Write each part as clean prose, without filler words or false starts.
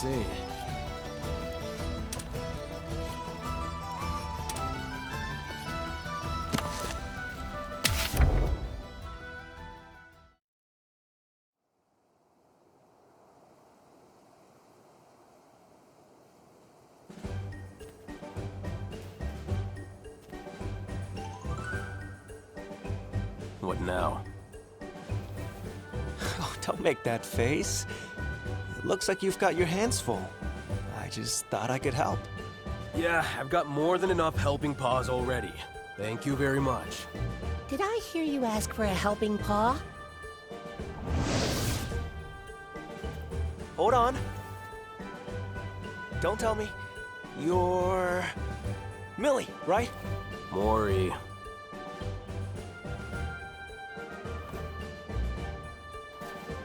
see. What now? Oh, don't make that face. It looks like you've got your hands full. I just thought I could help. Yeah, I've got more than enough helping paws already. Thank you very much. Did I hear you ask for a helping paw? Hold on. Don't tell me. You're... Millie, right? Mori.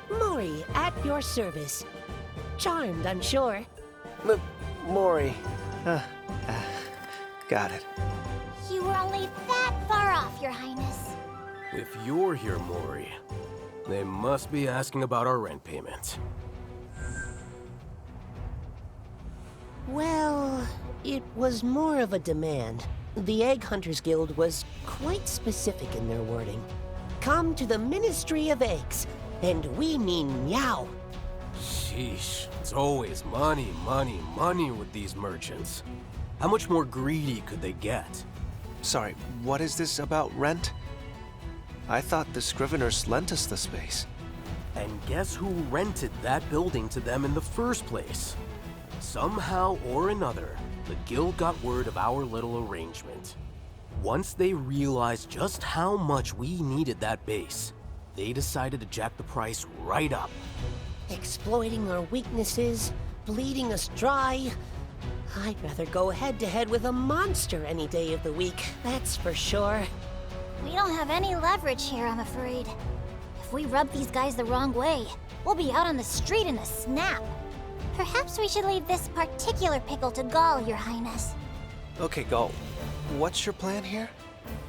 Mori, at your service. Charmed, I'm sure. Mori. Got it. You were only that far off, Your Highness. If you're here, Mori, they must be asking about our rent payment. Well, it was more of a demand. The Egg Hunters Guild was quite specific in their wording. Come to the Ministry of Eggs, and we mean meow. Sheesh, it's always money, money, money with these merchants. How much more greedy could they get? Sorry, what is this about rent? I thought the Scriveners lent us the space. And guess who rented that building to them in the first place? Somehow or another, the guild got word of our little arrangement. Once they realized just how much we needed that base, they decided to jack the price right up. Exploiting our weaknesses, bleeding us dry. I'd rather go head-to-head with a monster any day of the week, that's for sure. We don't have any leverage here, I'm afraid. If we rub these guys the wrong way, we'll be out on the street in a snap. Perhaps we should leave this particular pickle to Gall, Your Highness. Okay, Gull. What's your plan here?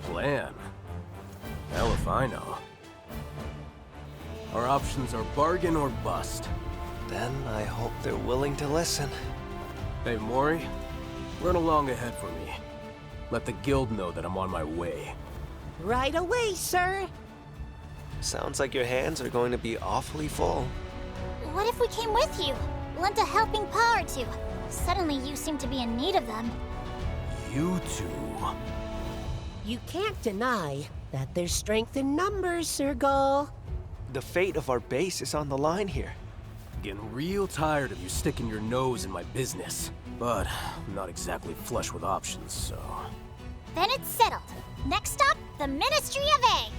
Plan? Hell if I know. Our options are bargain or bust. Then I hope they're willing to listen. Hey, Mori, run along ahead for me. Let the guild know that I'm on my way. Right away, sir. Sounds like your hands are going to be awfully full. What if we came with you? Lent a helping paw or two. Suddenly you seem to be in need of them. You two... You can't deny that there's strength in numbers, Sir Gull. The fate of our base is on the line here. Getting real tired of you sticking your nose in my business. But I'm not exactly flush with options, so... Then it's settled. Next stop, the Ministry of Eggs.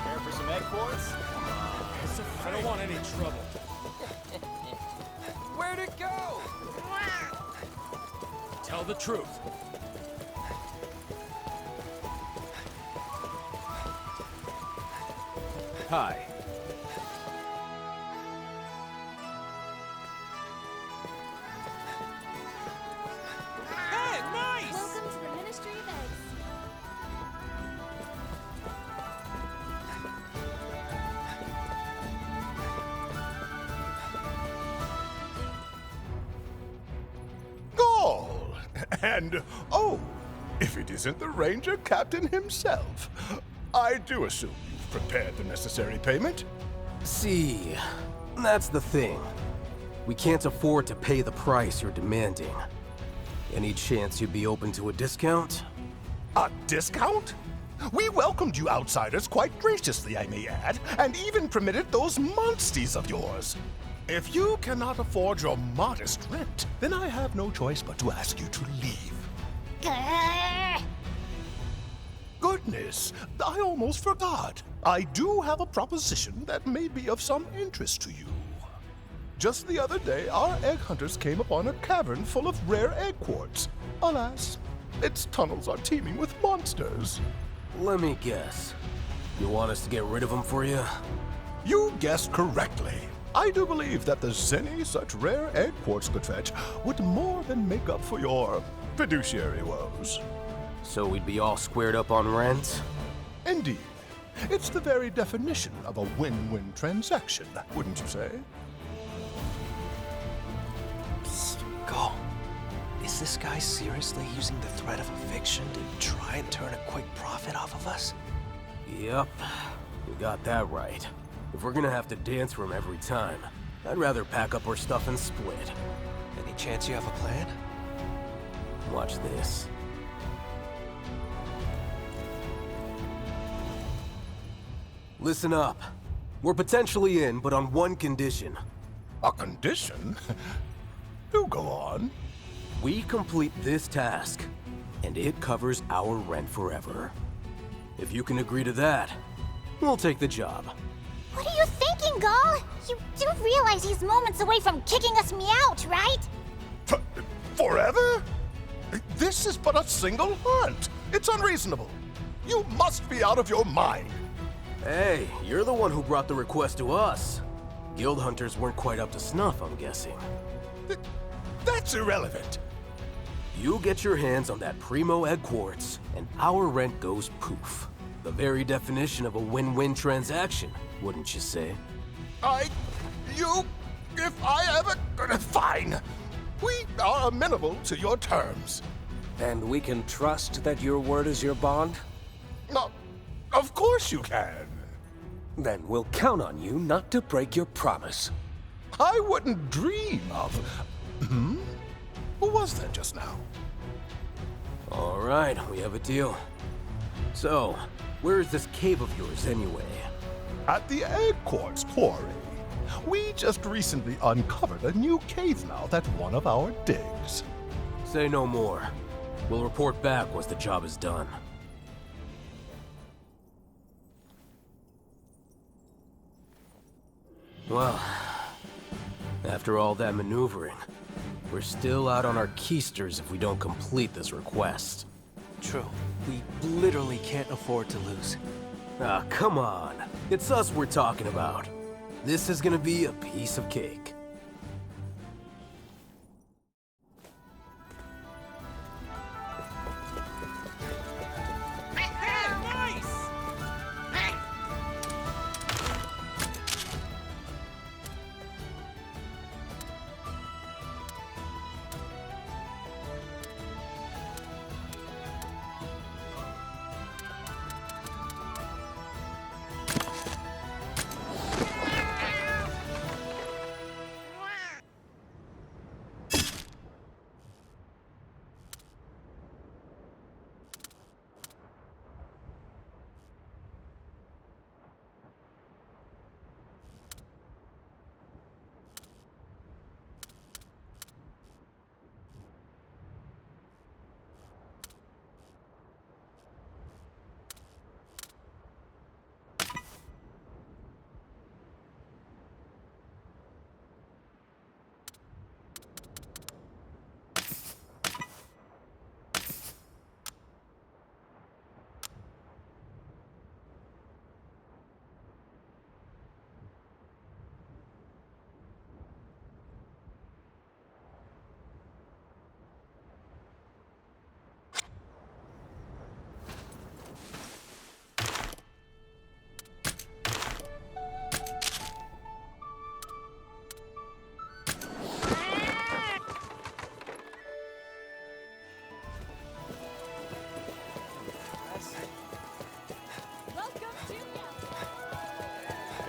Care for some egg boards? I don't want any trouble. Where'd it go? Tell the truth. Hi. Hey, nice! Welcome to the Ministry of Eggs. Gall! And, oh, if it isn't the Ranger Captain himself, I do assume you've prepared the necessary payment? See, that's the thing. We can't afford to pay the price you're demanding. Any chance you'd be open to a discount? A discount? We welcomed you outsiders quite graciously, I may add, and even permitted those monsties of yours. If you cannot afford your modest rent, then I have no choice but to ask you to leave. Grrr. Goodness, I almost forgot. I do have a proposition that may be of some interest to you. Just the other day, our egg hunters came upon a cavern full of rare egg quartz. Alas, its tunnels are teeming with monsters. Let me guess. You want us to get rid of them for you? You guessed correctly. I do believe that the zenny such rare egg quartz could fetch would more than make up for your fiduciary woes. So we'd be all squared up on rent? Indeed. It's the very definition of a win-win transaction, wouldn't you say? Go. Is this guy seriously using the threat of eviction to try and turn a quick profit off of us? Yep, you got that right. If we're gonna have to dance for him every time, I'd rather pack up our stuff and split. Any chance you have a plan? Watch this. Listen up. We're potentially in, but on one condition. A condition? Do go on. We complete this task, and it covers our rent forever. If you can agree to that, we'll take the job. What are you thinking, Gull? You do realize he's moments away from kicking us out, right? Forever? This is but a single hunt. It's unreasonable. You must be out of your mind. Hey, you're the one who brought the request to us. Guild hunters weren't quite up to snuff, I'm guessing. That's irrelevant. You get your hands on that primo egg quartz, and our rent goes poof. The very definition of a win-win transaction, wouldn't you say? If I ever... Fine. We are amenable to your terms. And we can trust that your word is your bond? No, of course you can. Then we'll count on you not to break your promise. I wouldn't dream of... Who was that just now? All right, we have a deal. So, where is this cave of yours anyway? At the egg quartz quarry. We just recently uncovered a new cave mouth at one of our digs. Say no more. We'll report back once the job is done. Well, after all that maneuvering, we're still out on our keisters if we don't complete this request. True. We literally can't afford to lose. Ah, come on. It's us we're talking about. This is gonna be a piece of cake.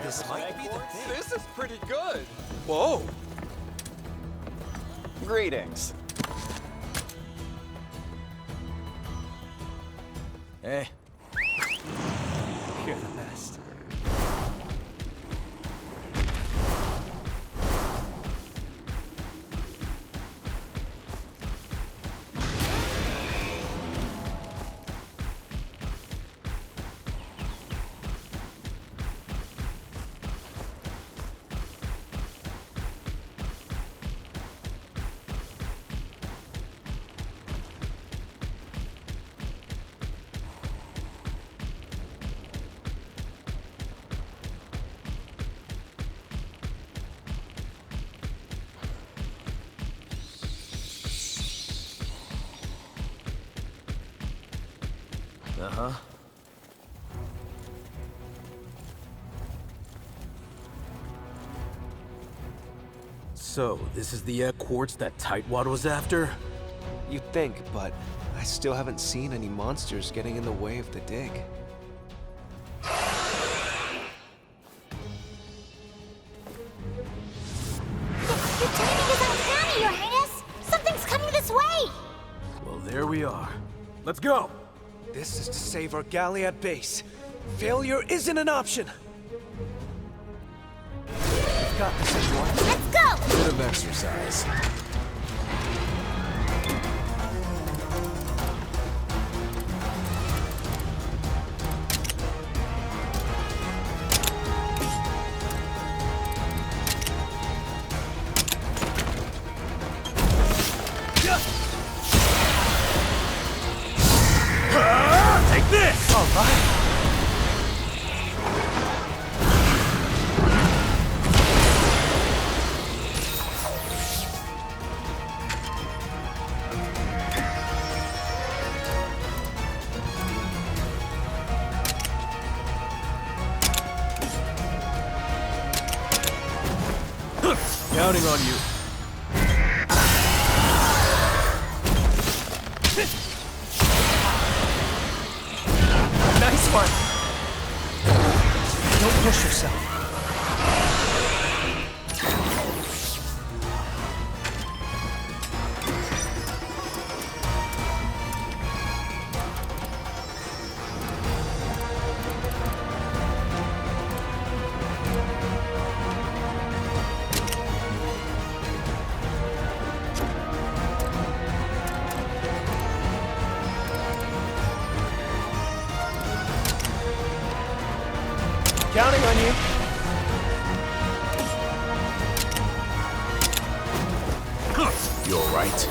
This might be the thing. This is pretty good. Whoa. Greetings. Hey, You're the best. Uh-huh. So, this is the egg quartz that Tightwad was after? You'd think, but I still haven't seen any monsters getting in the way of the dig. Your timing is uncanny, Your Highness! Something's coming this way! Well, there we are. Let's go! This is to save our Galliad base. Failure isn't an option! You've got this, everyone. Let's go! Bit of exercise. Take this! All right. Counting on you. Nice one! Don't push yourself. Counting on you. You alright?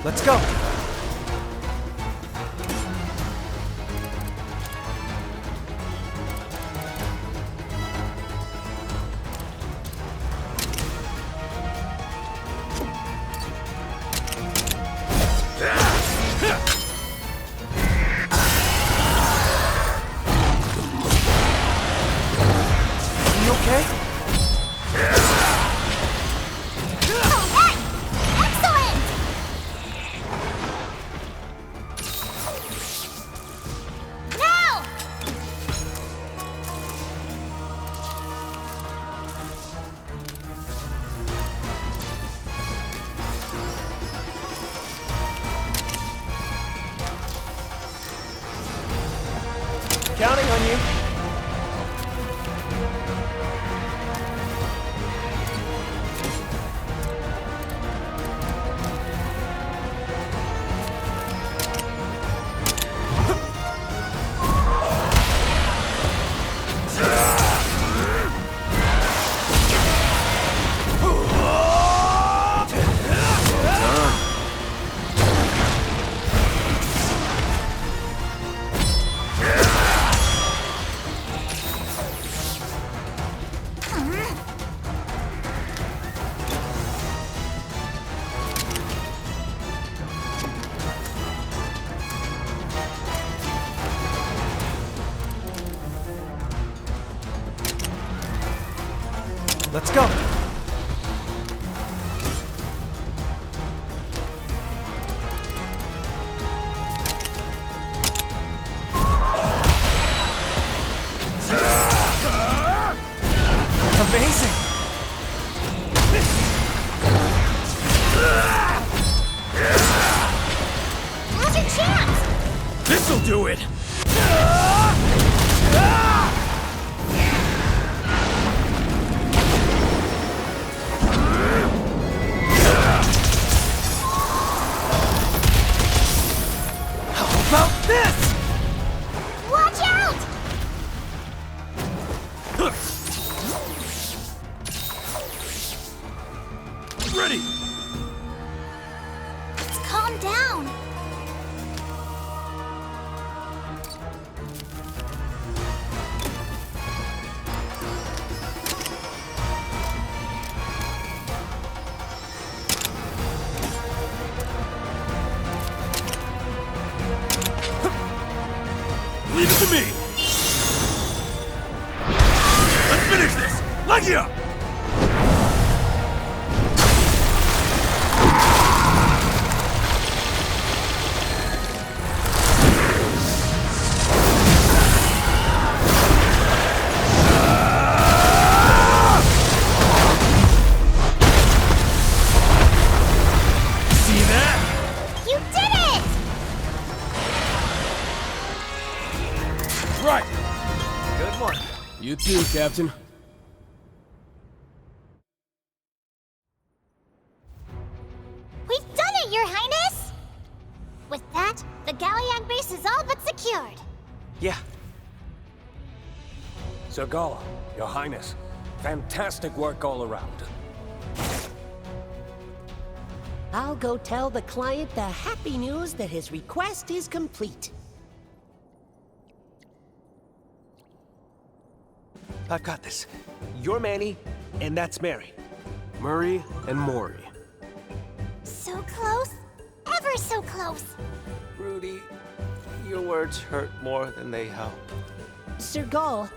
Let's go. You okay? Alright! Excellent! Now! Counting on you. Let's go. Amazing. Now's your chance! This'll do it! ready! Let's calm down. Leave it to me! Let's finish this! Legia! See that? You did it! Right! Good one. You too, Captain. We've done it, Your Highness! With that, the Galliag base is all but secured. Yeah. Sir Gala, Your Highness, fantastic work all around. I'll go tell the client the happy news that his request is complete. I've got this. You're Manny, and that's Mary. Murray and Maury. So close. Ever so close. Rudy, your words hurt more than they help. Sir Gall,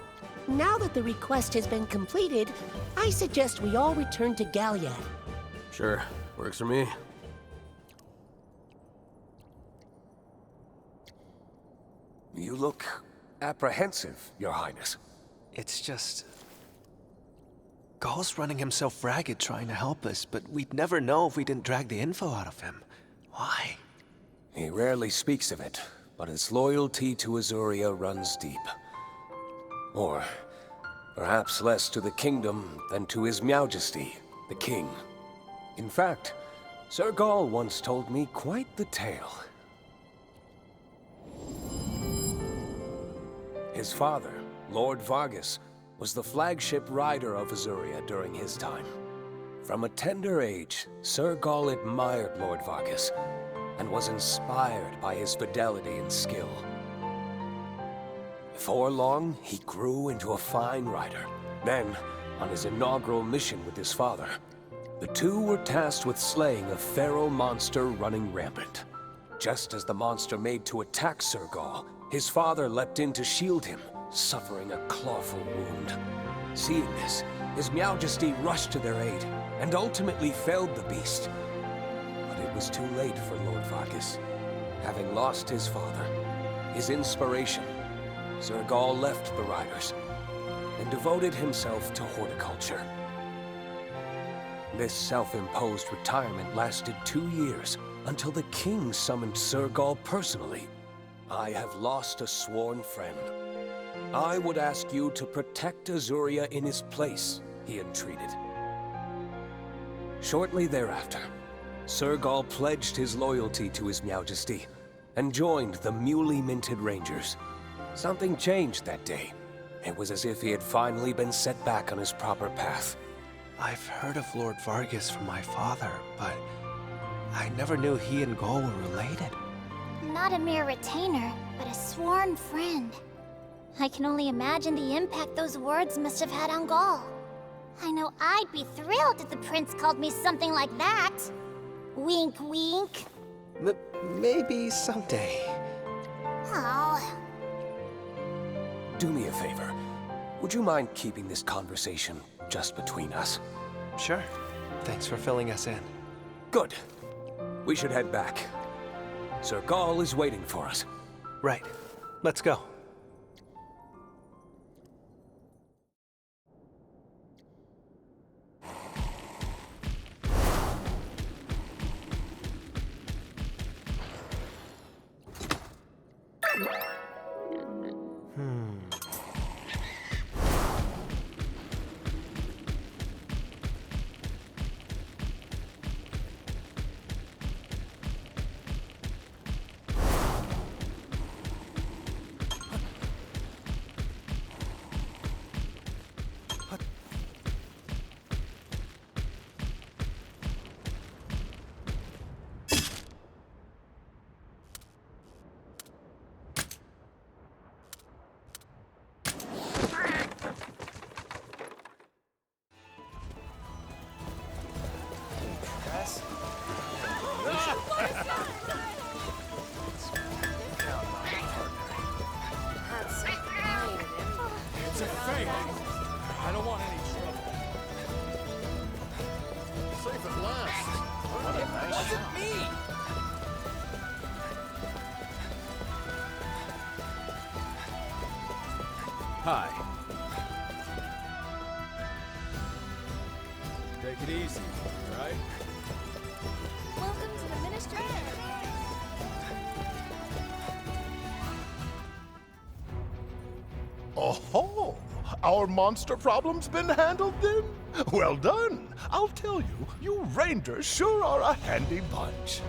now that the request has been completed, I suggest we all return to Galliad. Sure, works for me. You look apprehensive, Your Highness. It's just... Gall's running himself ragged trying to help us, but we'd never know if we didn't drag the info out of him. Why? He rarely speaks of it, but his loyalty to Azuria runs deep. Or perhaps less to the kingdom than to His Majesty, the King. In fact, Sir Gall once told me quite the tale. His father, Lord Vargas, was the flagship rider of Azuria during his time. From a tender age, Sir Gall admired Lord Vargas and was inspired by his fidelity and skill. Before long, he grew into a fine rider. Then, on his inaugural mission with his father, the two were tasked with slaying a feral monster running rampant. Just as the monster made to attack Sir Gall, his father leapt in to shield him, suffering a clawful wound. Seeing this, His Majesty rushed to their aid and ultimately felled the beast. But it was too late for Lord Vargas. Having lost his father, his inspiration, Sir Gall left the riders and devoted himself to horticulture. This self-imposed retirement lasted 2 years until the king summoned Sir Gall personally. I have lost a sworn friend. I would ask you to protect Azuria in his place, he entreated. Shortly thereafter, Sir Gall pledged his loyalty to His Majesty and joined the newly minted Rangers. Something changed that day. It was as if he had finally been set back on his proper path. I've heard of Lord Vargas from my father, but I never knew he and Gall were related. Not a mere retainer, but a sworn friend. I can only imagine the impact those words must have had on Gall. I know I'd be thrilled if the prince called me something like that. Wink, wink. Maybe someday. Oh, Do me a favor. Would you mind keeping this conversation just between us? Sure. Thanks for filling us in. Good. We should head back. Sir Gall is waiting for us. Right. Let's go. safe at last. What a nice shot. Hi. Take it easy, all right? Welcome to the Ministry. Oh, our monster problem's been handled then? Well done. I'll tell you, you Rangers sure are a handy bunch.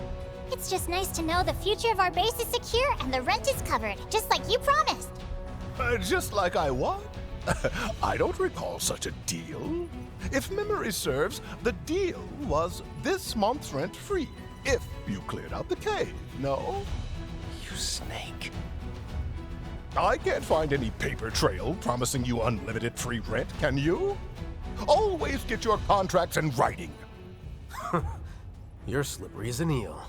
It's just nice to know the future of our base is secure and the rent is covered, just like you promised. Just like I what? I don't recall such a deal. If memory serves, the deal was this month's rent free, if you cleared out the cave, no? You snake. I can't find any paper trail promising you unlimited free rent, can you? Always get your contracts in writing. You're slippery as an eel.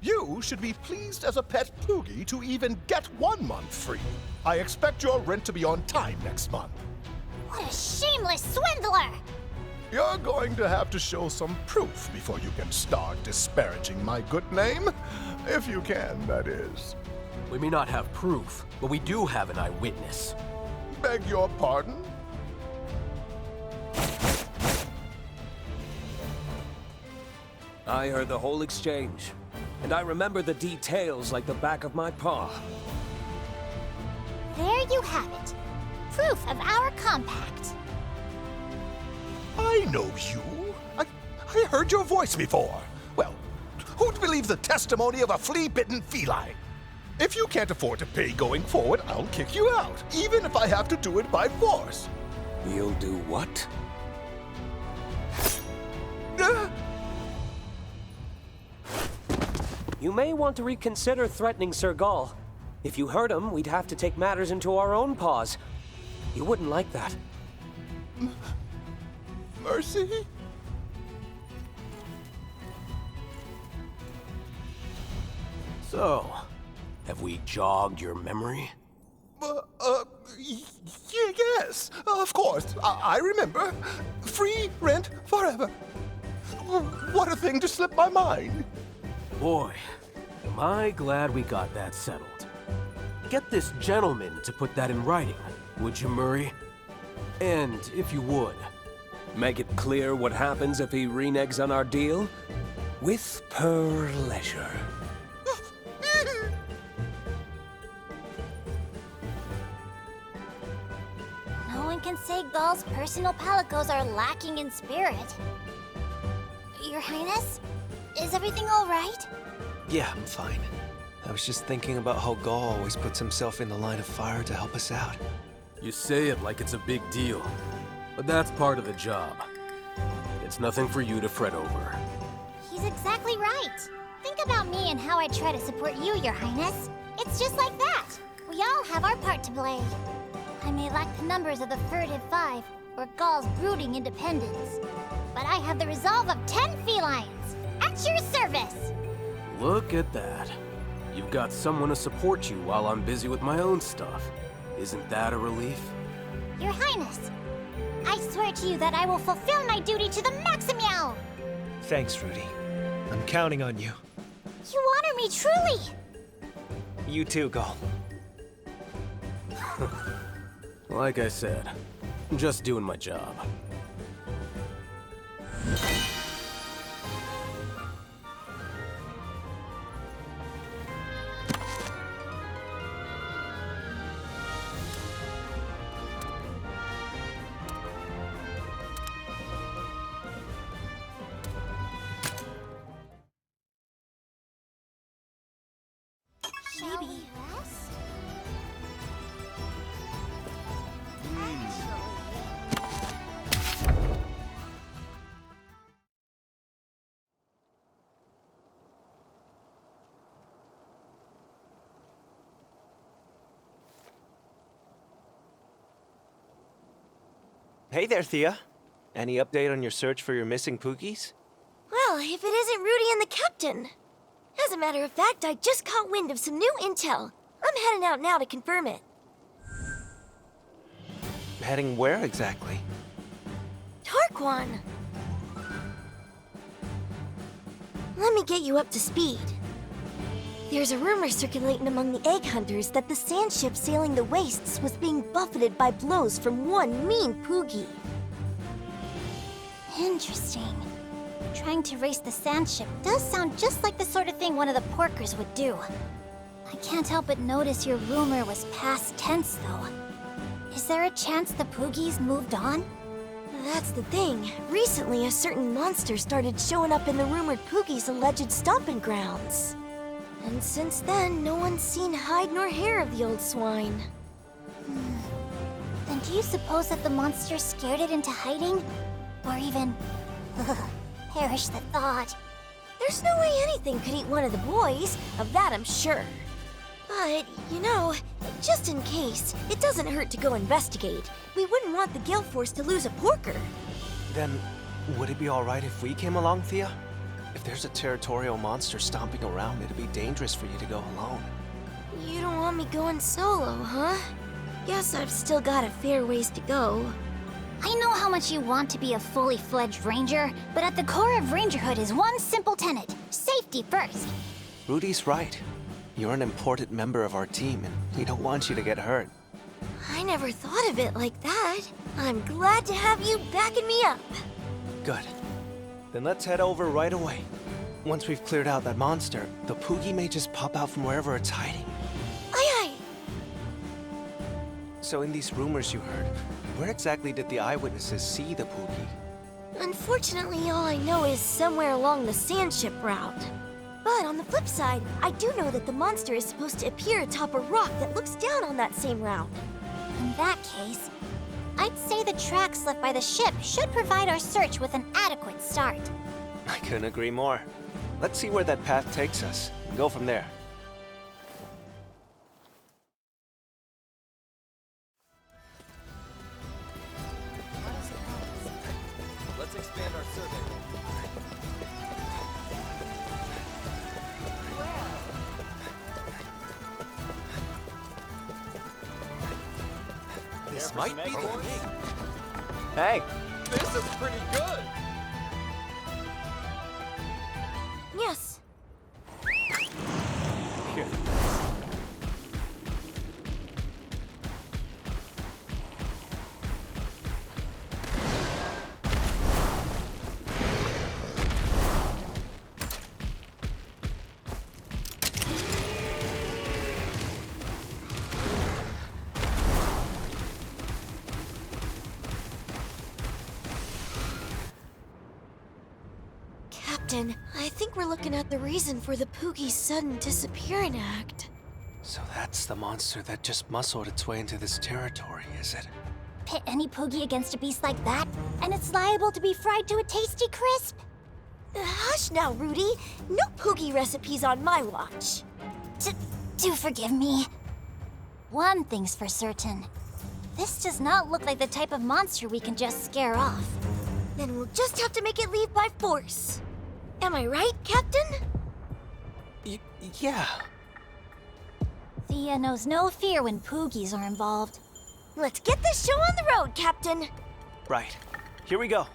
You should be pleased as a pet Poogie to even get 1 month free. I expect your rent to be on time next month. What a shameless swindler! You're going to have to show some proof before you can start disparaging my good name. If you can, that is. We may not have proof, but we do have an eyewitness. Beg your pardon? I heard the whole exchange, and I remember the details like the back of my paw. There you have it. Proof of our compact. I know you. I heard your voice before. Well, who'd believe the testimony of a flea-bitten feline? If you can't afford to pay going forward, I'll kick you out, even if I have to do it by force. You'll do what? You may want to reconsider threatening Sir Gaul. If you hurt him, we'd have to take matters into our own paws. You wouldn't like that. Mercy? So, have we jogged your memory? Yes, of course. I remember. Free rent forever. What a thing to slip my mind. Boy, am I glad we got that settled. Get this gentleman to put that in writing, would you, Murray? And if you would, Make it clear what happens if he reneges on our deal? With pleasure. No one can say Gaul's personal palicos are lacking in spirit. Your Highness? Is everything all right? Yeah, I'm fine. I was just thinking about how Gaul always puts himself in the line of fire to help us out. you say it like it's a big deal. But that's part of the job. It's nothing for you to fret over. He's exactly right. Think about me and how I try to support you, Your Highness. It's just like that. We all have our part to play. I may lack the numbers of the Furtive Five, or Gaul's brooding independence, but I have the resolve of 10 felines. At your service! Look at that. You've got someone to support you while I'm busy with my own stuff. Isn't that a relief? Your Highness, I swear to you that I will fulfill my duty to the maximum! Thanks, Rudy. I'm counting on you. You honor me truly! You too, Gaul. Like I said, I'm just doing my job. Shall we rest? Hey there, Thea. Any update on your search for your missing Pookies? Well, if it isn't Rudy and the Captain. As a matter of fact, I just caught wind of some new intel. I'm heading out now to confirm it. Heading where exactly? Tarquan! let me get you up to speed. There's a rumor circulating among the egg hunters that the sand ship sailing the wastes was being buffeted by blows from one mean Poogie. Interesting. Trying to race the sand ship does sound just like the sort of thing one of the porkers would do. I can't help but notice your rumor was past tense, though. Is there a chance the Poogies moved on? That's the thing. Recently, a certain monster started showing up in the rumored Poogie's alleged stomping grounds. And since then, no one's seen hide nor hair of the old swine. Then do you suppose that the monster scared it into hiding? Or even... perish the thought. There's no way anything could eat one of the boys, of that I'm sure. But, you know, just in case, it doesn't hurt to go investigate. We wouldn't want the guild force to lose a porker. Then, would it be alright if we came along, Thea? If there's a territorial monster stomping around, it'd be dangerous for you to go alone. You don't want me going solo, huh? Guess I've still got a fair ways to go. I know how much you want to be a fully fledged ranger, but at the core of rangerhood is one simple tenet: safety first. Rudy's right. You're an important member of our team, and we don't want you to get hurt. I never thought of it like that. I'm glad to have you backing me up. Good. Then let's head over right away. Once we've cleared out that monster, the Poogie may just pop out from wherever it's hiding. Aye, aye. So in these rumors you heard, where exactly did the eyewitnesses see the Poogie? Unfortunately, all I know is somewhere along the sand ship route. But on the flip side, I do know that the monster is supposed to appear atop a rock that looks down on that same route. In that case, I'd say the tracks left by the ship should provide our search with an adequate start. I couldn't agree more. Let's see where that path takes us, and go from there. Let's expand our survey. This might be the Megahorse? thing. Hey! This is pretty good. Yes. Here. Captain, I think we're looking at the reason for the Poogie's sudden disappearing act. So that's the monster that just muscled its way into this territory, is it? Pit any Poogie against a beast like that, and it's liable to be fried to a tasty crisp. Hush now, Rudy. No Poogie recipes on my watch. Do forgive me. One thing's for certain. This does not look like the type of monster we can just scare off. Then we'll just have to make it leave by force. Am I right, Captain? Yeah. Thea knows no fear when Poogies are involved. Let's get this show on the road, Captain. Right. Here we go.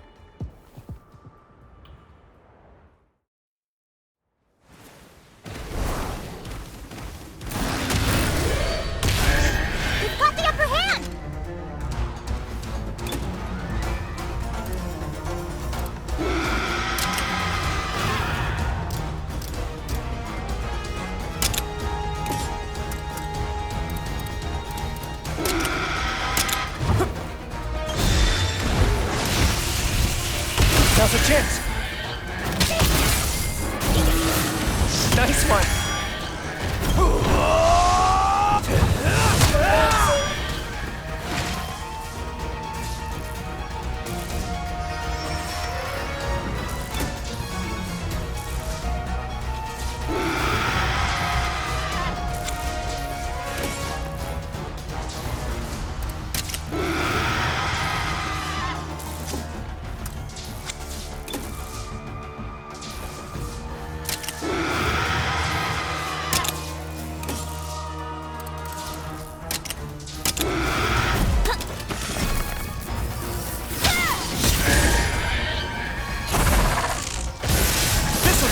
We've got the upper hand! Now's a chance. Nice one.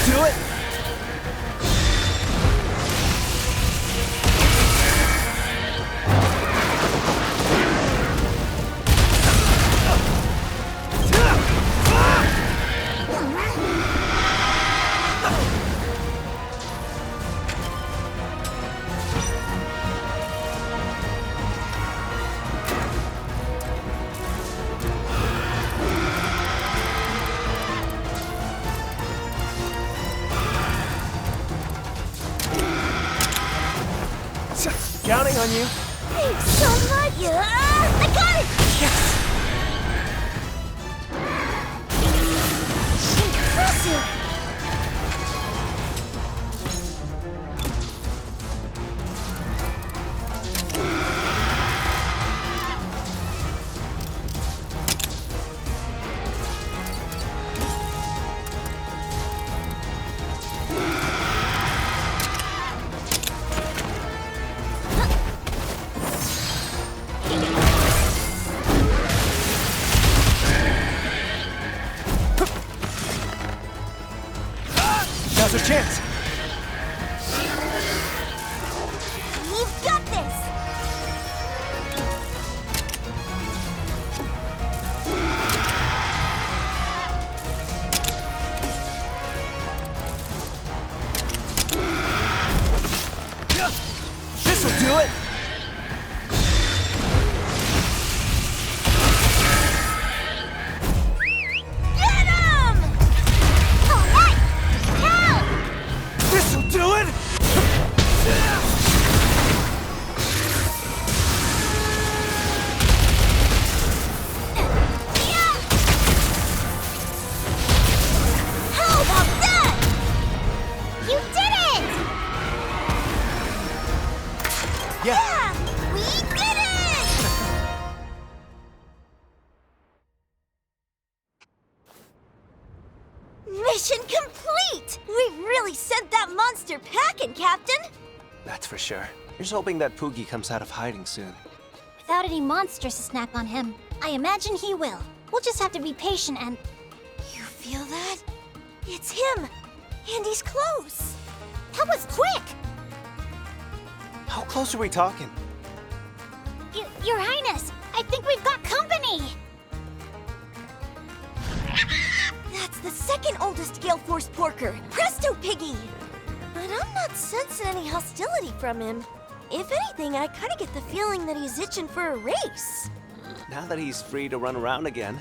This'll do it! Counting on you. Thanks so much! I got it! Yes! Impressive! Now's our chance. You've got this! This'll do it! Get him! Alright! Now! This'll do it! How about that? You did it! Yeah. Yeah! We did it! Mission complete! We really sent that monster packing, Captain! That's for sure. Here's hoping that Poogie comes out of hiding soon. Without any monsters to snack on him, I imagine he will. We'll just have to be patient and... You feel that? It's him! And he's close! That was quick! How close are we talking? Your Highness, I think we've got company! That's the second oldest Gale Force porker, Presto Piggy! But I'm not sensing any hostility from him. If anything, I kinda get the feeling that he's itching for a race. Now that he's free to run around again,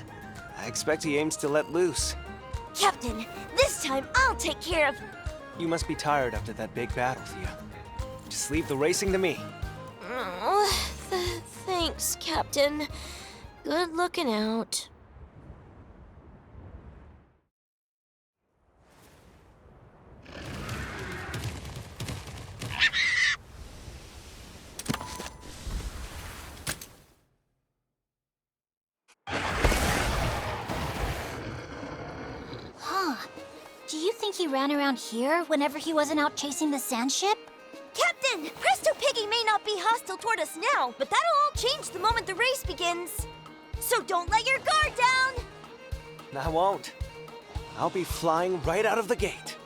I expect he aims to let loose. Captain, this time I'll take care of... You must be tired after that big battle, Thea. Just leave the racing to me. Oh, thanks, Captain. Good looking out. Huh. Do you think he ran around here whenever he wasn't out chasing the sand ship? Captain! Presto Piggy may not be hostile toward us now, but that'll all change the moment the race begins. So don't let your guard down! I won't. I'll be flying right out of the gate.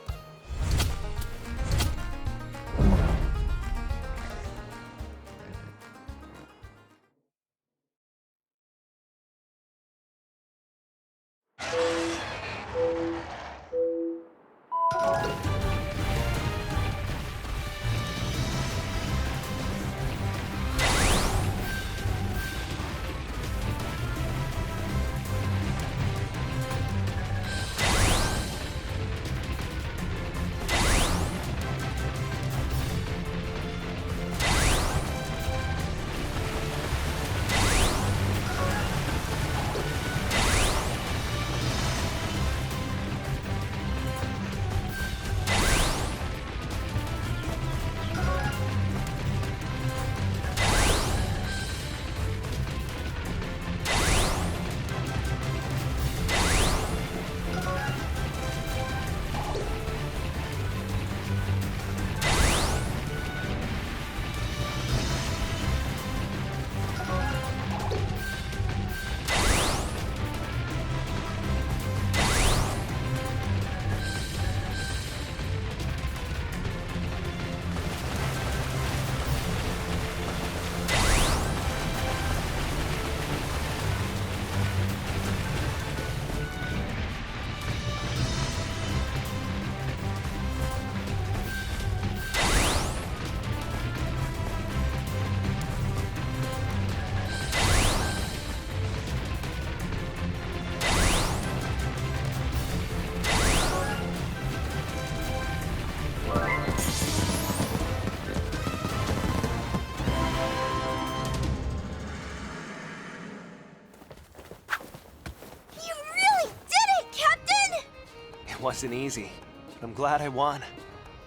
It wasn't easy, but I'm glad I won.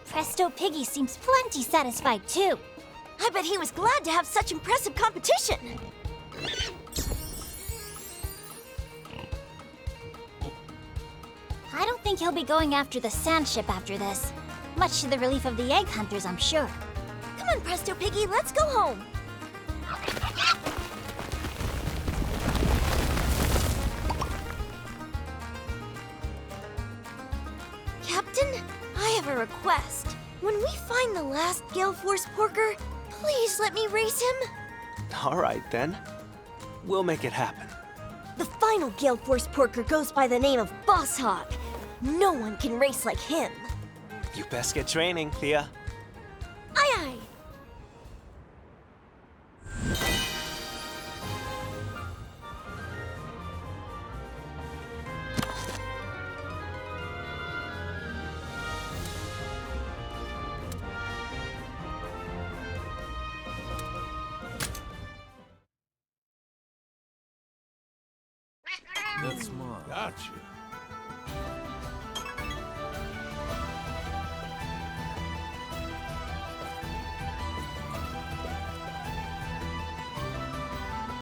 Presto Piggy seems plenty satisfied too. I bet he was glad to have such impressive competition. I don't think he'll be going after the sand ship after this. Much to the relief of the egg hunters, I'm sure. Come on, Presto Piggy, let's go home. Captain, I have a request. When we find the last Gale Force Porker, please let me race him. All right, then. We'll make it happen. The final Gale Force Porker goes by the name of Boss Hog. No one can race like him. You best get training, Thea. Aye aye. That's mine. Gotcha.